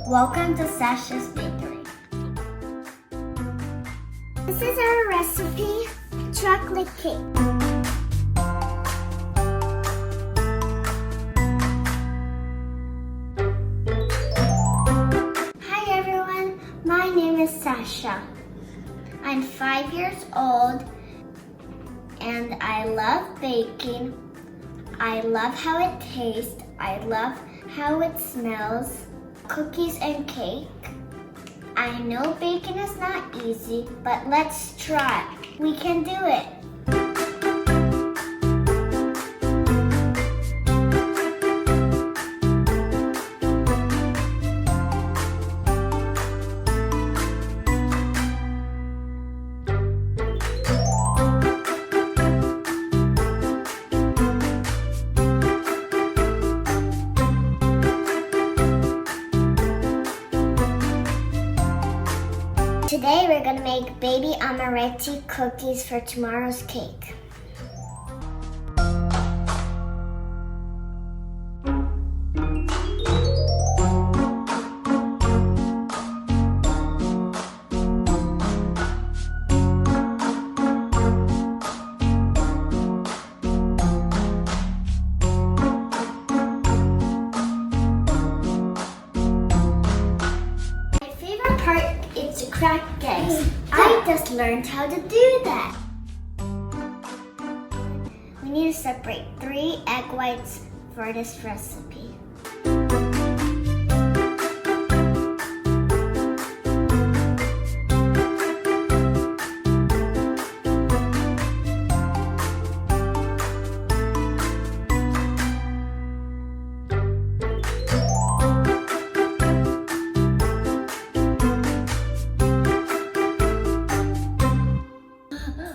Welcome to Sasha's Bakery. This is our recipe, chocolate cake. Hi everyone, my name is Sasha. I'm 5 years old and I love baking. I love how it tastes. I love how it smells. Cookies and cake. I know baking is not easy, but let's try. We can do it. Today we're going to make baby Amaretti cookies for tomorrow's cake. My favorite part is to crack eggs. I just learned how to do that. We need to separate 3 egg whites for this recipe.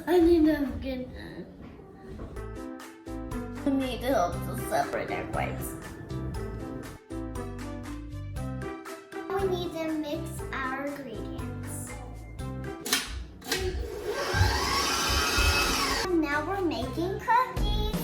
I need napkin. We need help to separate egg whites. We need to mix our ingredients. And now we're making cookies.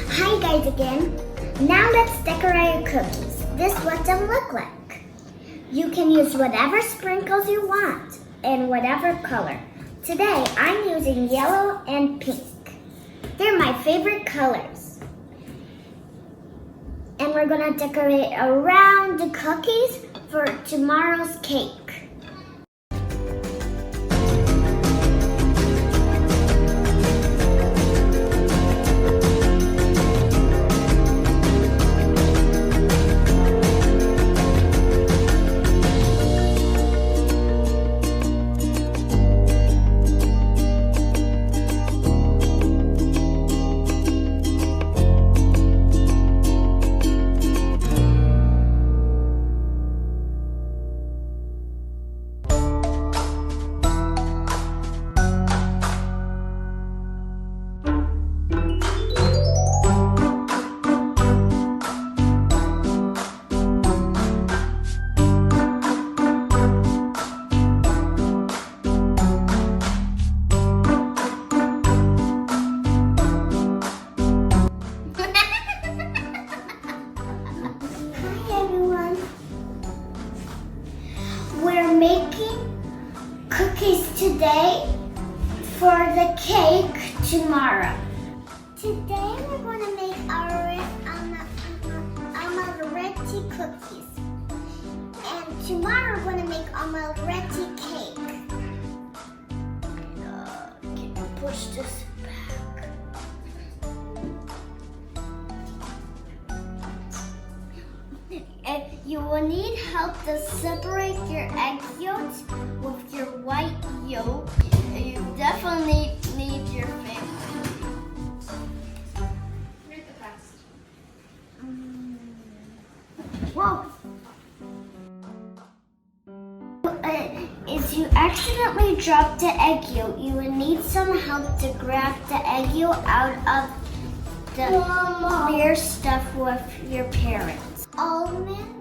Hi guys again. Now let's decorate our cookies. This is what them look like. You can use whatever sprinkles you want and whatever color. Today I'm using yellow and pink. They're my favorite colors. And we're gonna decorate around the cookies for tomorrow's cake. We're making cookies today for the cake tomorrow. Today we're going to make our Amaretti cookies. And tomorrow we're going to make Amaretti cake. Can you push this back? And you will need help to separate your egg yolks with your white yolk. You definitely need your finger. If you accidentally drop the egg yolk, you will need some help to grab the egg yolk out of the clear stuff with your parents. Almond